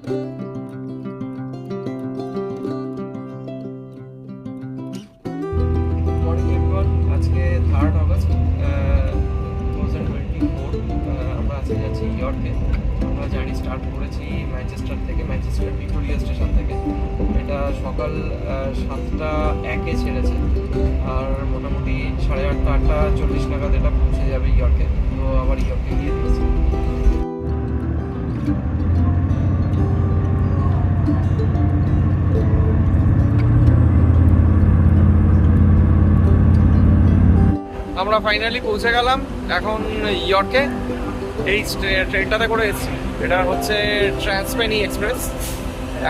আজকে 3rd August 2024। আমরা আজকে যাচ্ছি ইয়র্কে। আমরা জার্নি স্টার্ট করেছি ম্যানচেস্টার থেকে, ম্যানচেস্টার ভিক্টোরিয়া স্টেশন থেকে। এটা সকাল 7:01 ছেড়েছে, আর মোটামুটি 8:30 8:40 নাগাদ এটা পৌঁছে যাবে ইয়র্কে। তো আবার ইয়র্কে গিয়ে দিয়েছি। আমরা ফাইনালি পৌঁছে গেলাম এখন ইয়র্কে। এই ট্রেনটাতে করে এসেছি, এটা হচ্ছে ট্রান্সপেনি এক্সপ্রেস।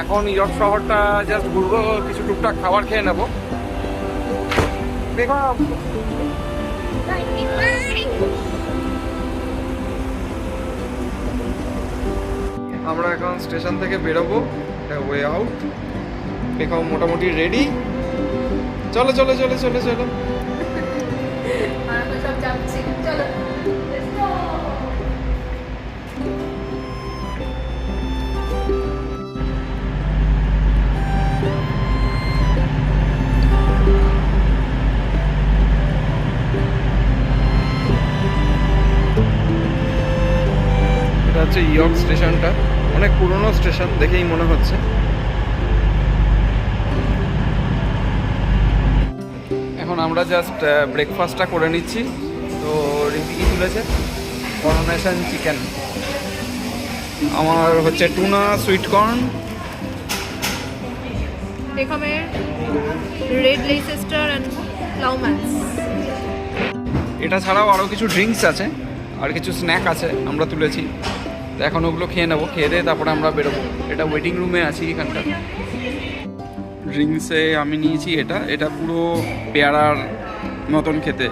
এখন ইয়র্ক শহরটা জাস্ট ঘুরবো, কিছু টুকটাক খাবার খেয়ে নেবো। আমরা এখন স্টেশন থেকে বেরোবো, এটা ওয়ে আউট। বেকাও মোটামুটি রেডি। চলো চলো চলো চলো চলো। এটা হচ্ছে ইয়র্ক স্টেশনটা, অনেক পুরনো স্টেশন দেখেই মনে হচ্ছে। এখন আমরা জাস্ট ব্রেকফাস্টটা করে নিচ্ছি। তো রিপিকি তুলেছে করোনেশন চিকেন, আমার হচ্ছে টুনা সুইট কর্ন, এখানে রেড লেইসেস্টার এন্ড প্লাউম্যান্স। এটা ছাড়াও আরও কিছু ড্রিঙ্কস আছে আর কিছু স্ন্যাক আছে, আমরা তুলেছি। তো এখন ওগুলো খেয়ে নেবো, খেয়ে দিয়ে তারপরে আমরা বেরোবো। এটা ওয়েটিং রুমে আছি এখানটা। ড্রিঙ্কসে আমি নিয়েছি এটা, এটা পুরো পেয়ারার মতন খেতে,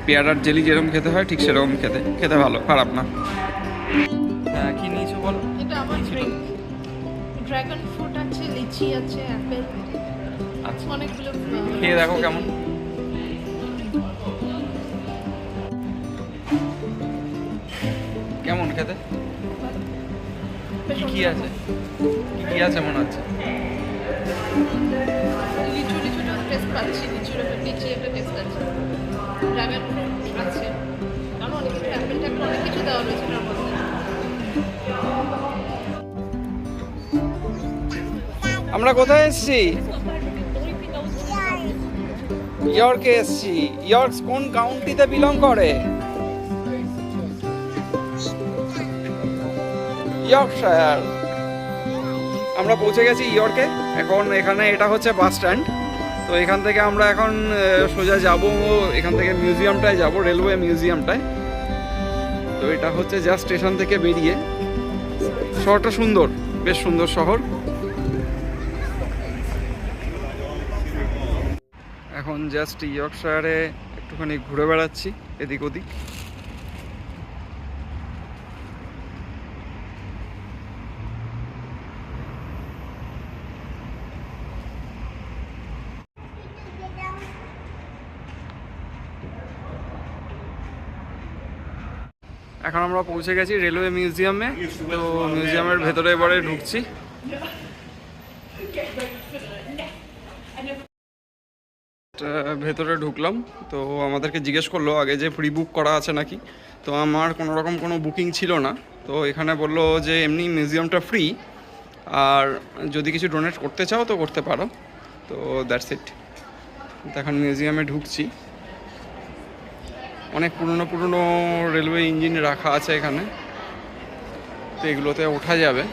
পেয়ারার জেলি যেরকম খেতে হয় ঠিক সেরকম খেতে, খেতে ভালো, খারাপ না। হ্যাঁ, কি নিয়েছো বলো? এটা আমার ড্রিঙ্ক, ড্রাগন ফ্রুট আছে, লিচি আছে, অ্যাপেল, আচ্ছা, অনেকগুলো। খেয়ে দেখো কেমন। কেমন খেতে? কি কি আছে, কি কি আছে মনে হচ্ছে? লিচু লিচু টেস্ট পাচ্ছি, লিচুর লিচি একটা টেস্ট আছে, ড্রাগন ফ্রুট আছে, আর অনেক কিছু, অ্যাপেল ট্যাপেল অনেক কিছু দেওয়া রয়েছে তার মধ্যে। আমরা কোথায় এসেছি? ইয়র্কে এসেছি। ইয়র্ক কোন কাউন্টিতে বিলং করে? ইয়র্কশায়ার। আমরা পৌঁছে গেছি ইয়র্কে। এখন এখানে এটা হচ্ছে বাস স্ট্যান্ড। তো এখান থেকে আমরা এখন সোজা যাব, এখান থেকে মিউজিয়ামটায় যাব, রেলওয়ে মিউজিয়ামটায়। তো এটা হচ্ছে জাস্ট স্টেশন থেকে বেরিয়ে। শহরটা সুন্দর, বেশ সুন্দর শহর। এখন জাস্ট ইয়র্কশায়ারে একটুখানি ঘুরে বেড়াচ্ছি এদিক ওদিক। এখন আমরা পৌঁছে গেছি রেলওয়ে মিউজিয়ামে। তো মিউজিয়ামের ভেতরে এবারে ঢুকছি। ভেতরে ঢুকলাম, তো আমাদেরকে জিজ্ঞেস করলো আগে যে প্রি বুক করা আছে নাকি। তো আমার কোনো রকম কোনো বুকিং ছিল না। তো এখানে বললো যে এমনি মিউজিয়ামটা ফ্রি, আর যদি কিছু ডোনেট করতে চাও তো করতে পারো। তো দ্যাটস ইট। এখন মিউজিয়ামে ঢুকছি। অনেক পুরনো পুরনো রেলওয়ে ইঞ্জিন রাখা আছে এখানে, তো এগুলোতে ওঠা যাবে।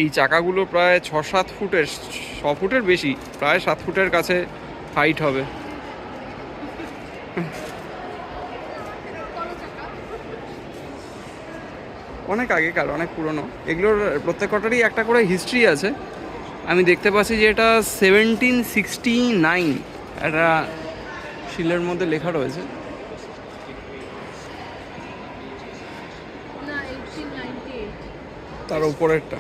এই চাকাগুলো প্রায় 6-7 ফুটের, 6 ফুটের বেশি, প্রায় 7 ফুটের কাছে হাইট হবে। অনেক আগেকার, অনেক পুরনো। এগুলোর প্রত্যেকটারই একটা করে হিস্ট্রি আছে। আমি দেখতে পাচ্ছি যে এটা 1769 একটা শিলের মধ্যে লেখা রয়েছে। না, 1898 তার উপরেরটা।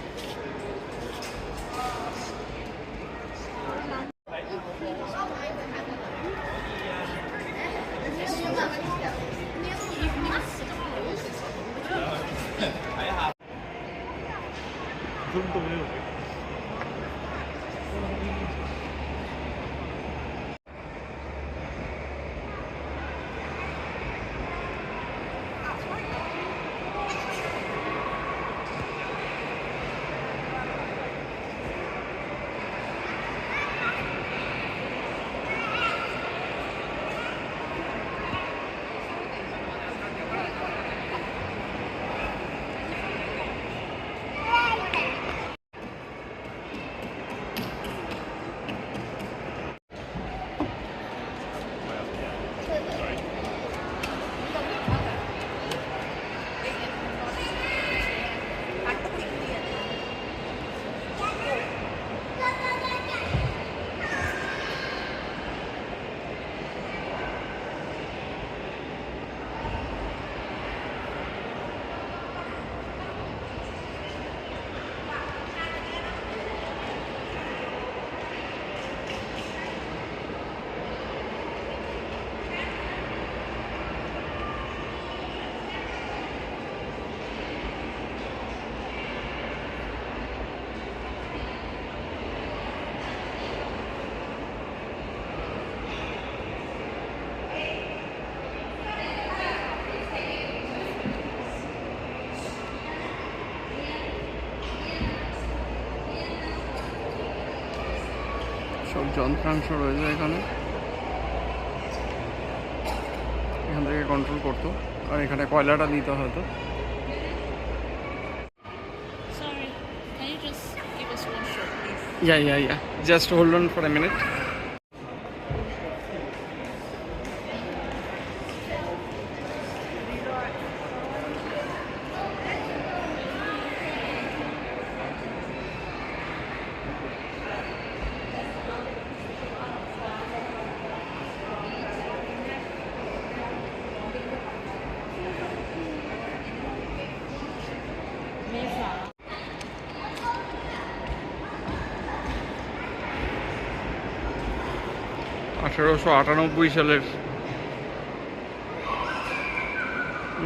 সব যন্ত্রাংশ রয়েছে এখানে, এখান থেকে কন্ট্রোল করতো, আর এখানে কয়লাটা দিতে হতো। Sorry, can you just give us one shot, please? Yeah. Just hold on for a minute. আঠেরোশো 98 সালের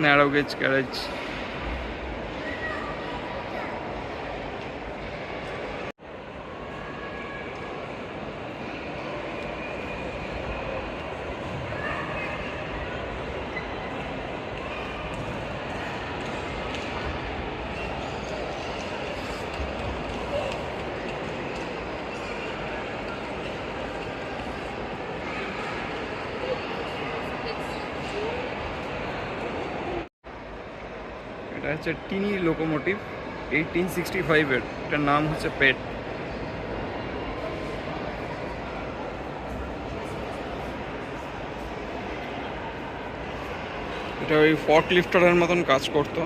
ন্যারো গেজ গ্যারেজ। এটা হচ্ছে টিনি লোকোমোটিভ 1865-এর, এটার নাম হচ্ছে পেট। এটা ওই ফর্ক লিফটারের মতন কাজ করতো।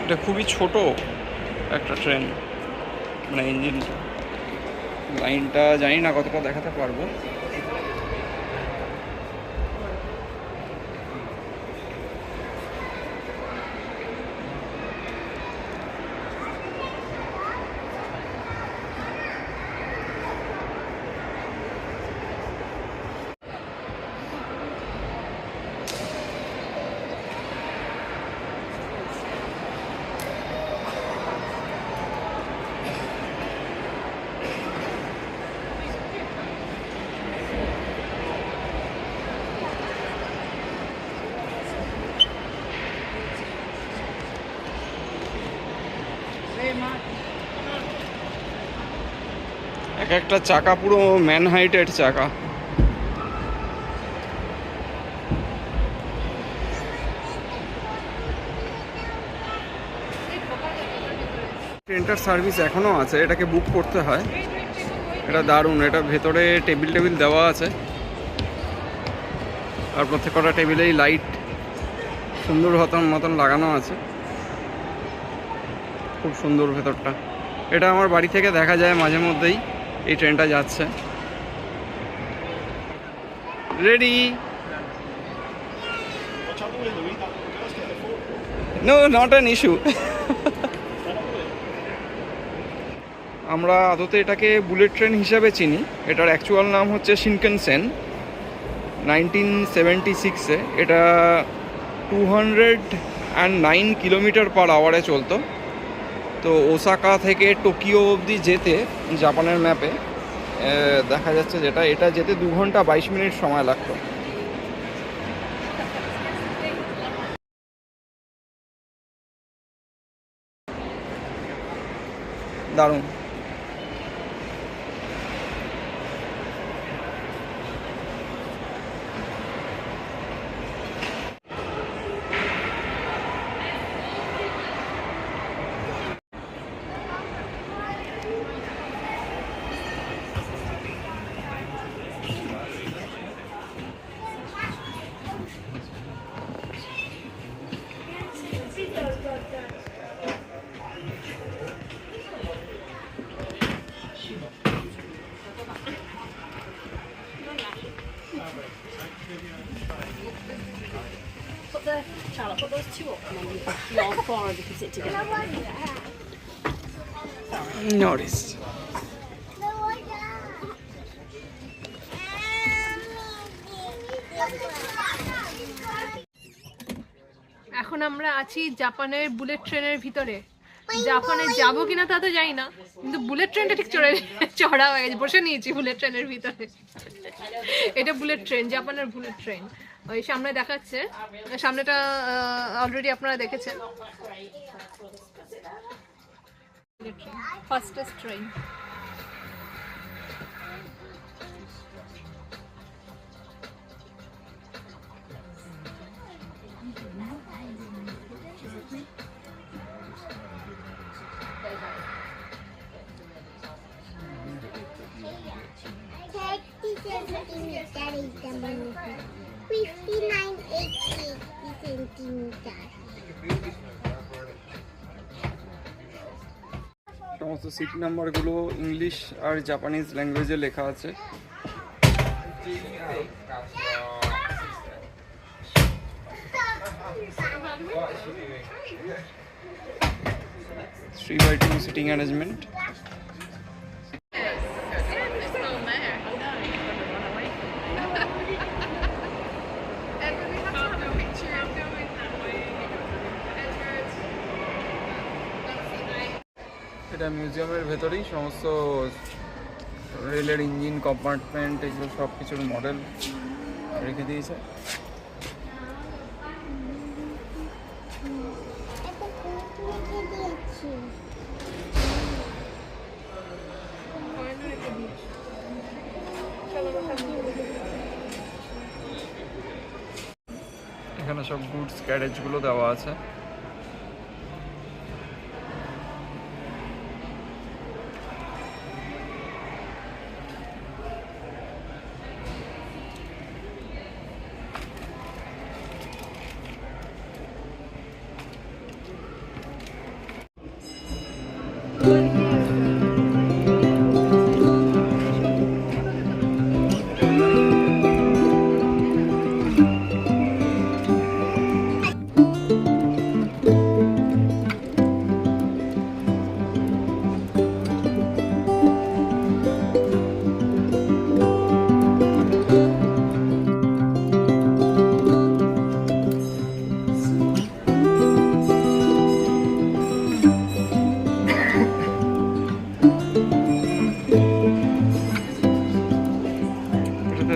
এটা খুবই ছোট একটা ট্রেন, মানে ইঞ্জিনটা, লাইনটা জানি না কতটা দেখাতে পারবো। এক একটা চাকা পুরো ম্যান হাইটের চাকা। ট্রেনটার সার্ভিস এখনও আছে, এটাকে বুক করতে হয়। এটা দারুণ, এটা ভেতরে টেবিল দেওয়া আছে, আর প্রত্যেকটা টেবিলেই লাইট সুন্দর মতন লাগানো আছে। খুব সুন্দর ভেতরটা। এটা আমার বাড়ি থেকে দেখা যায় মাঝে মধ্যেই, এই ট্রেনটা যাচ্ছে। Ready? No, not an issue. আমরা আদতে এটাকে বুলেট ট্রেন হিসাবে চিনি, এটার অ্যাকচুয়াল নাম হচ্ছে শিনকানসেন। 1976-এ এটা 209 কিলোমিটার পার আওয়ারে চলতো। তো ওসাকা থেকে টোকিও অবধি যেতে জাপানের ম্যাপে দেখা যাচ্ছে যেটা, এটা যেতে 2 ঘন্টা 22 মিনিট সময় লাগতো। দারুণ। Charlotte, put those two up and then you all four of you can sit together. Norris. এখন আমরা আছি জাপানের বুলেট ট্রেনের ভিতরে। জাপানে যাবো কিনা তা তো জানি না, কিন্তু বুলেট ট্রেনটা ঠিক চড়া হয়ে গেছে, বসে নিয়েছি বুলেট ট্রেনের ভিতরে। এটা বুলেট ট্রেন, জাপানের বুলেট ট্রেন। ওই সামনে দেখাচ্ছে, সামনেটা অলরেডি আপনারা দেখেছেন। Fastest train. সমস্ত সিট নাম্বারগুলো ইংলিশ আর জাপানিজ ল্যাঙ্গুয়েজে লেখা আছে। 3x2 sitting arrangement. এটা মিউজিয়ামের ভেতরেই সমস্ত রেলের ইঞ্জিন, কম্পার্টমেন্ট, এগুলো সব কিছুর মডেল রেখে দিয়েছে। এখানে সব গুডস ক্যারেজগুলো দেওয়া আছে।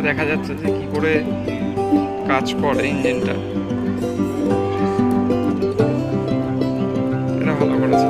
দেখা যাচ্ছে যে কি করে কাজ করে ইঞ্জিনটা, এটা ভালো করেছে।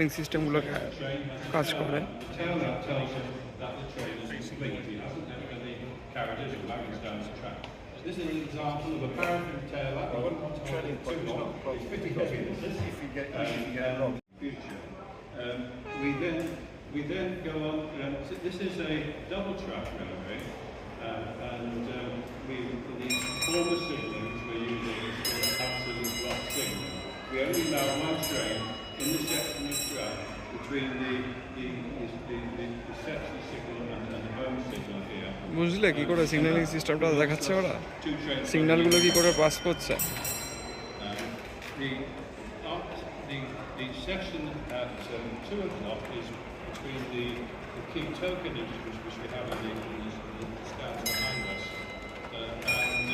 সিগন্যালিং সিস্টেমগুলো কাজ করে। This is an example of a paraffin tail up. Future. We then go on. So this is a double track railway, and the former signals we're using is called absolute block signal. We only allow one train in the section of track between the section signal and the home signal here. বুঝলে কি করে signalling সিস্টেমটা দেখাচ্ছে ওরা? Two trains. সিগন্যালগুলো কি করে pass করছে? The section at 2 o'clock is between the key token integers which we have in the scans behind us, and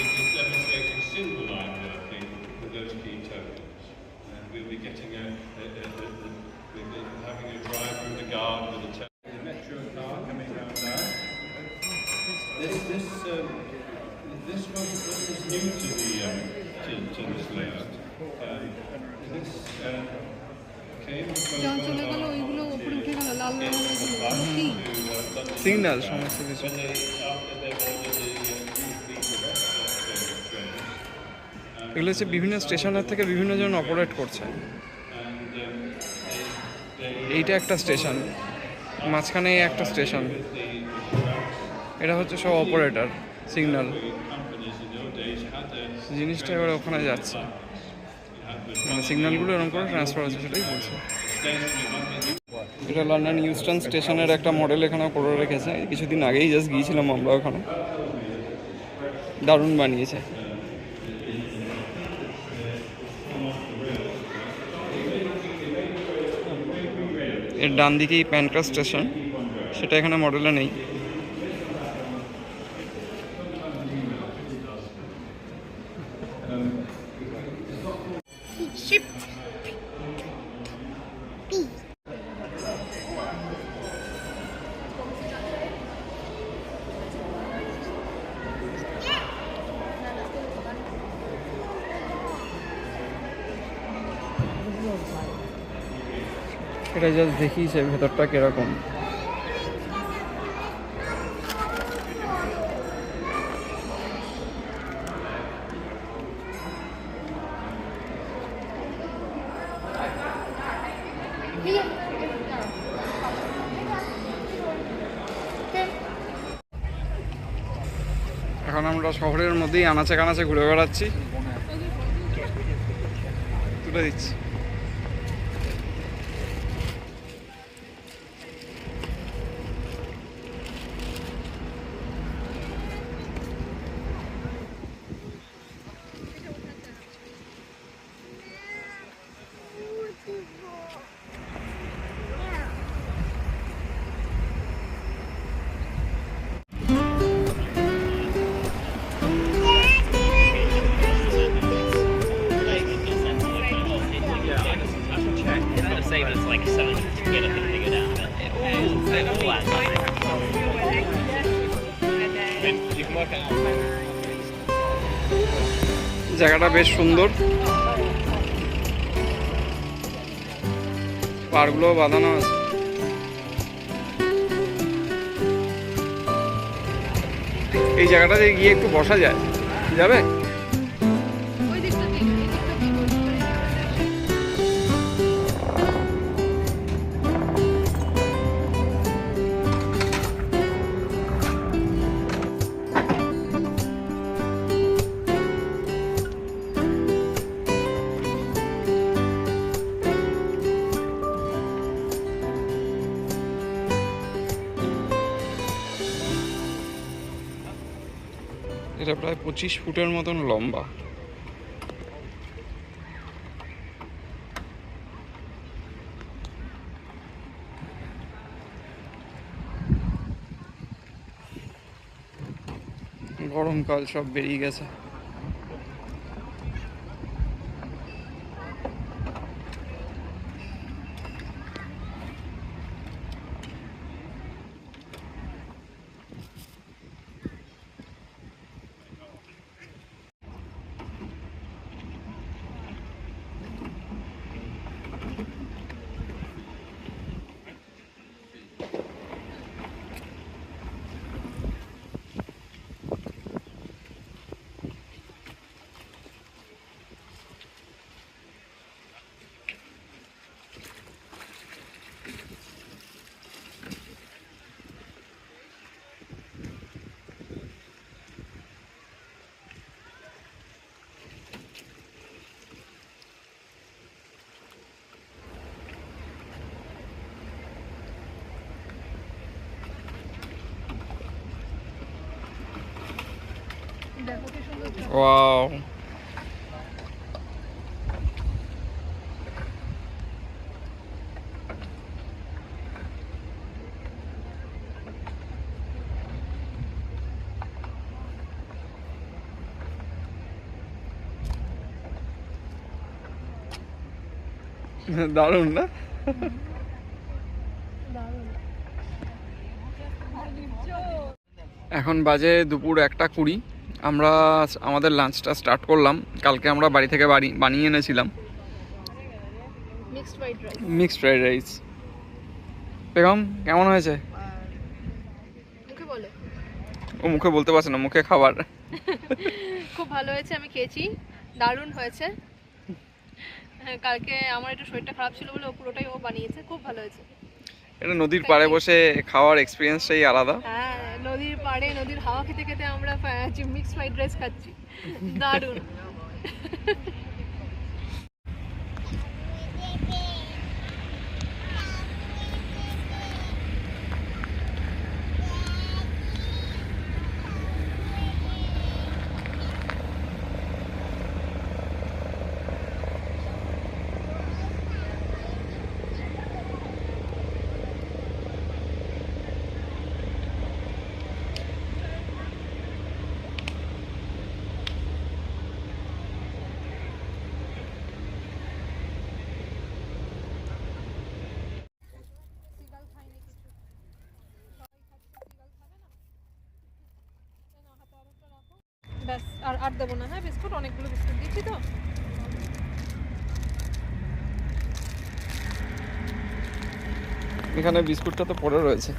it's demonstrating single line working with those key tokens. And we'll be getting we'll be having a drive with the guard with the metro car coming down there. This is new to this layout. This came যখন চলে গেল ওইগুলো উপরে উঠে গেল লাল লাল ওইগুলো কি signal সমস্ত কিছু। এগুলো হচ্ছে বিভিন্ন স্টেশনের থেকে বিভিন্ন জন অপারেট করছে। এইটা একটা স্টেশন, মাঝখানে একটা স্টেশন, এটা হচ্ছে সব অপারেটর সিগন্যাল। জিনিসটা এবার ওখানে যাচ্ছে, মানে সিগন্যালগুলো এরকম করে ট্রান্সফার হচ্ছে, সেটাই বলছে। এটা লন্ডন ইউস্টন স্টেশনের একটা মডেল এখানে করে রেখেছে, কিছুদিন আগেই জাস্ট গিয়েছিলাম আমরা ওখানে, দারুণ বানিয়েছে। এর ডান দিকেই প্যানক্রাস স্টেশন, সেটা এখানে মডেলে নেই। শিপ এটা জাস্ট দেখিয়েছে ভেতরটা কিরকম। এখন আমরা শহরের মধ্যেই আনাচে কানাচে ঘুরে বেড়াচ্ছি, তুলে দিচ্ছি। জায়গাটা বেশ সুন্দর, পারগুলো বাঁধানো আছে। এই জায়গাটাতে গিয়ে একটু বসা যায়, যাবে? ওই দিকটা দিক এই দিকটা দিক এটা প্রায় 25 ফুটের মতন লম্বা। গরমকাল সব বেরিয়ে গেছে। ওয়াও, দারুণ না? এখন বাজে দুপুর 1:20। আমরা আমাদের লাঞ্চটা স্টার্ট করলাম। কালকে আমরা বাড়ি থেকে বানিয়ে এনেছিলাম মিক্সড ফ্রাইড রাইস। বেগম কেমন হয়েছে? মুখে বলো। ও মুখে বলতে পারছে না, মুখে খাবার। খুব ভালো হয়েছে, আমি খেয়েছি, দারুণ হয়েছে। হ্যাঁ, কালকে আমার একটু শরীরটা খারাপ ছিল বলে ও পুরোটাই ও বানিয়েছে, খুব ভালো হয়েছে। এটা নদীর পাড়ে বসে খাওয়ার এক্সপিরিয়েন্সটাই আলাদা। হ্যাঁ, নদীর পাড়ে নদীর হাওয়া খেতে খেতে আমরা মিক্স ফ্রাইড রাইস খাচ্ছি, দারুণ। ব্যাস, আর দেবো না। হ্যাঁ, বিস্কুট অনেকগুলো বিস্কুট দিচ্ছি তো। এখানে বিস্কুটটা তো পড়ে রয়েছে।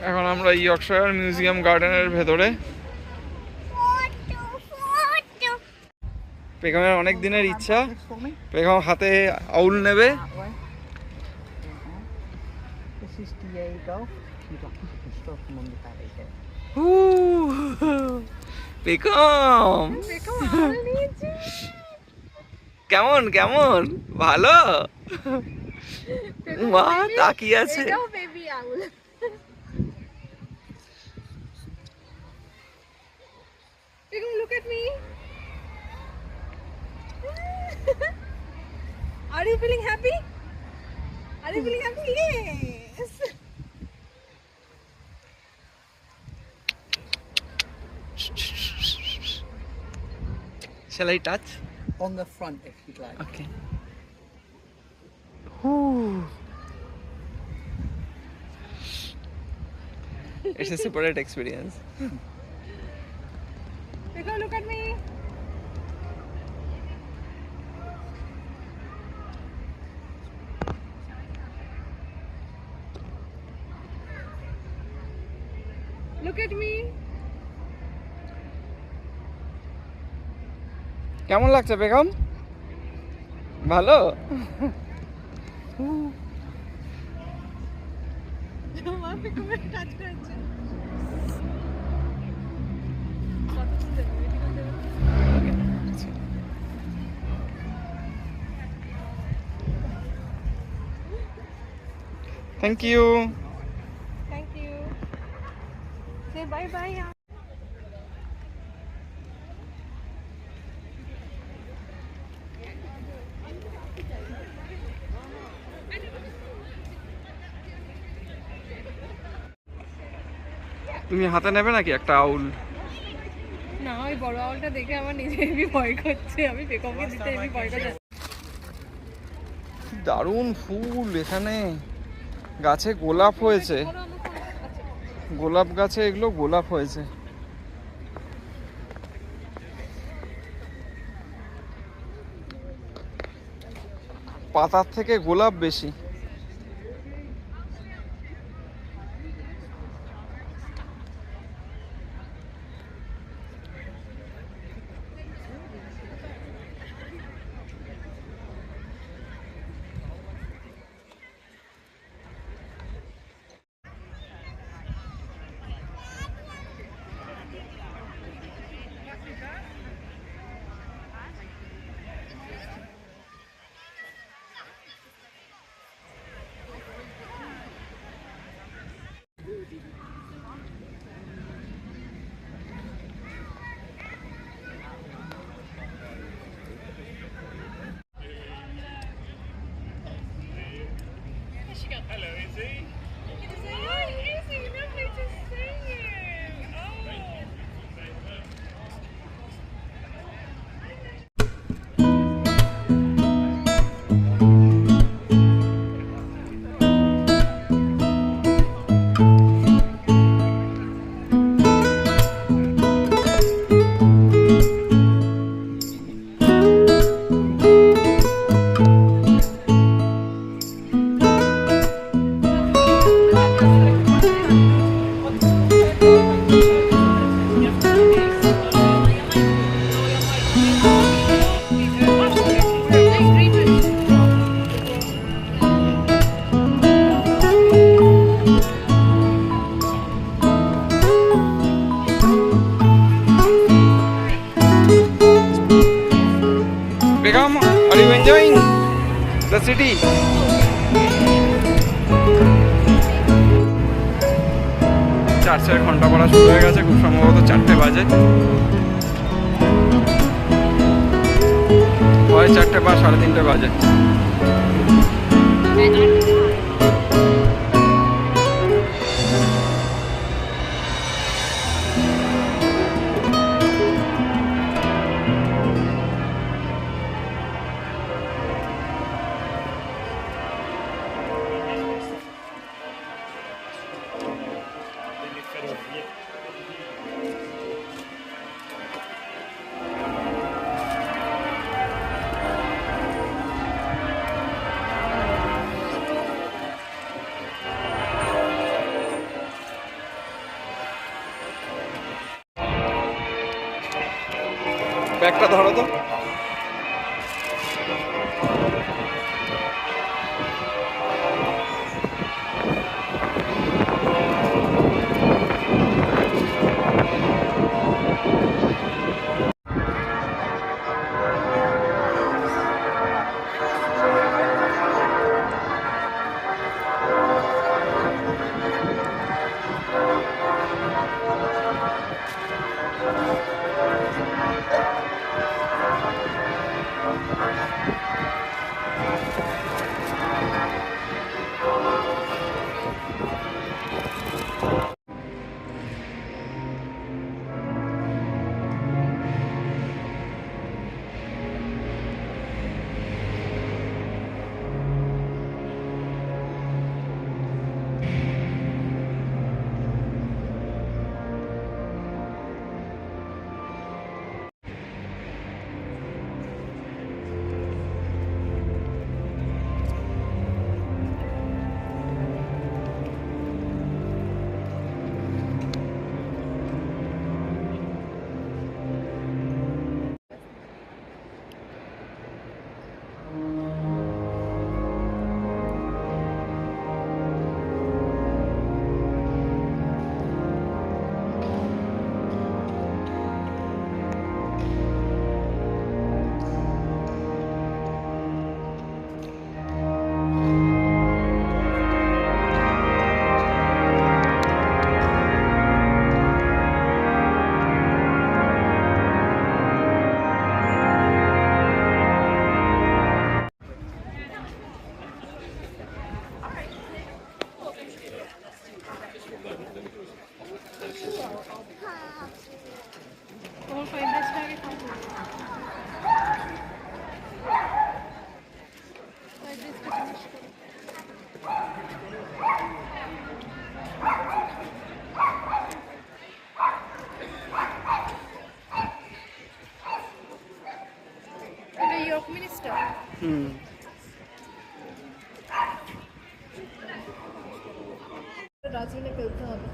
এখন আমরা ইয়র্কশায়ার মিউজিয়াম গার্ডেনের ভেতরে। বেগমের অনেক দিনের ইচ্ছা, বেগম হাতে আউল নেবে। This is Diego. You got the stuff from under that again. Begum কেমন কেমন? ভালো? মা তাকিয়ে আছে। Baby owl. Look at me. Are you feeling happy? Are you feeling happy? Yes. Shall I touch? On the front, if you'd like. Okay. It's a separate experience. Look at me. Look at me. কেমন লাগছে বেগম? ভালো? মা বেগমের touch করেছে। Thank you. Thank you. Say bye bye. তুমি হাতে নেবে নাকি একটা আউল? না, ওই বড় আউলটা দেখে আমার নিজে হেবি ভয় করছে, আমি বেগমকে দিতে হেবি ভয় করছে। দারুণ ফুল এখানে, গাছে গোলাপ হয়েছে, গোলাপ গাছে এগুলো গোলাপ হয়েছে। পাতার থেকে গোলাপ বেশি। Begum, are you enjoying the city? চার্চের ঘন্টা পড়া শুরু হয়ে গেছে, খুব সম্ভবত 4টে বাজে, হয় 4টে বা 3:30 বাজে। ব্যাগটা ধরো তো। তোমার ফ্রাইড রাইসটা আগে খাবো। ফ্রাইড রাইসটা ফিনিশ করো। এটা ইয়র্ক মিনিস্টার। ডাস্টবিনে ফেলতে হবে।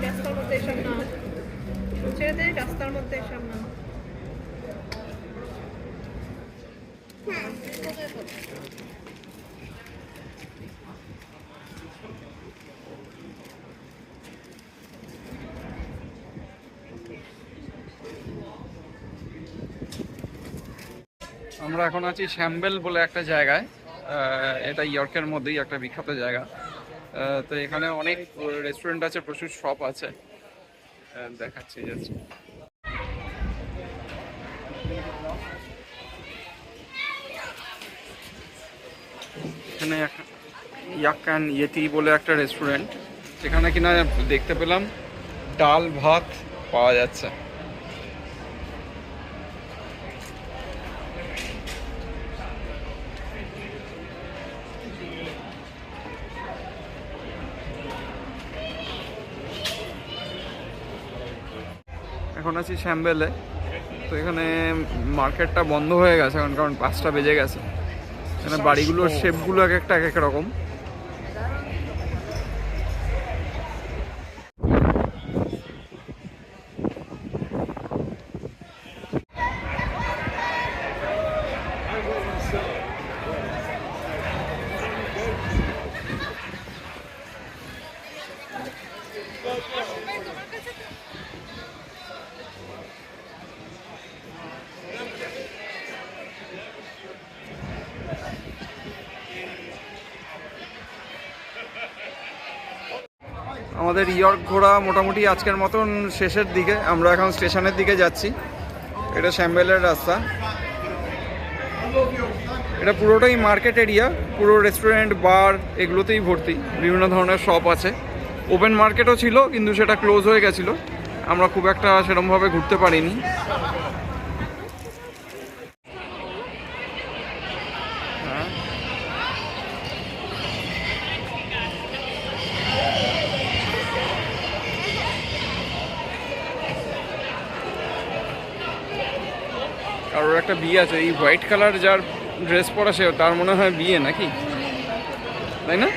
রাস্তার মধ্যে এসব না, ছেড়ে দে, রাস্তার মধ্যে এসব না। আমরা এখন আছি শ্যাম্বেল বলে একটা জায়গায়, এটা ইয়র্কের মধ্যেই একটা বিখ্যাত জায়গা। তো এখানে অনেক রেস্টুরেন্ট আছে, প্রচুর শপ আছে, দেখাচ্ছি জাস্ট। এখানে ইয়াক অ্যান্ড ইয়েতি বলে একটা রেস্টুরেন্ট, যেখানে কিনা দেখতে পেলাম ডাল ভাত পাওয়া যাচ্ছে। এখন আছি শ্যামবেলে। তো এখানে মার্কেটটা বন্ধ হয়ে গেছে এখন, কারণ 5টা বেজে গেছে। এখানে বাড়িগুলোর শেপগুলো এক একটা এক এক রকম। আমাদের ইয়র্ক ঘোরা মোটামুটি আজকের মতন শেষের দিকে। আমরা এখন স্টেশনের দিকে যাচ্ছি। এটা শ্যামবেলের রাস্তা। এটা পুরোটাই মার্কেট এরিয়া, পুরো রেস্টুরেন্ট বার এগুলোতেই ভর্তি, বিভিন্ন ধরনের শপ আছে। ওপেন মার্কেটও ছিল, কিন্তু সেটা ক্লোজ হয়ে গেছিলো, আমরা খুব একটা সেরকমভাবে ঘুরতে পারিনি। কারোর একটা বিয়ে আছে, এই হোয়াইট কালার যার ড্রেস পরা সে, তার মনে হয় বিয়ে নাকি, তাই না?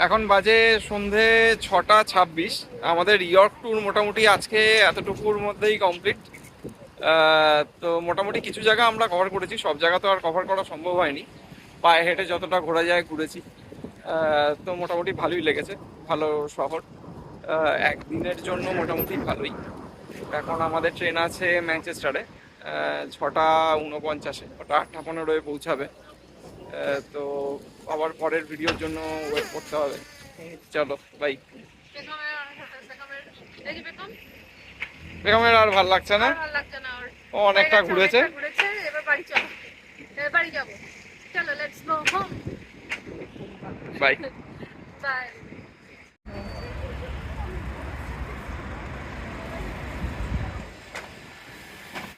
এখন বাজে সন্ধে 6:26। আমাদের ইয়র্ক ট্যুর মোটামুটি আজকে এতটুকুর মধ্যেই কমপ্লিট। তো মোটামুটি কিছু জায়গা আমরা কভার করেছি, সব জায়গা তো আর কভার করা সম্ভব হয়নি। পায়ে হেঁটে যতটা ঘোরা যায় ঘুরেছি। তো মোটামুটি ভালোই লেগেছে, ভালো শহর, একদিনের জন্য মোটামুটি ভালোই। এখন আমাদের ট্রেন আছে ম্যানচেস্টারে 6:49, ওটা 8:15 পৌঁছাবে। তো আবার পরের ভিডিওর জন্য ওয়েট করতে হবে। চলো বাই। বেগমের আর ভাল লাগছে না, ও অনেকটা ঘুরেছে। এবার বাড়ি চলো, এবার বাড়ি যাবো, চলো let's go home. Bye bye.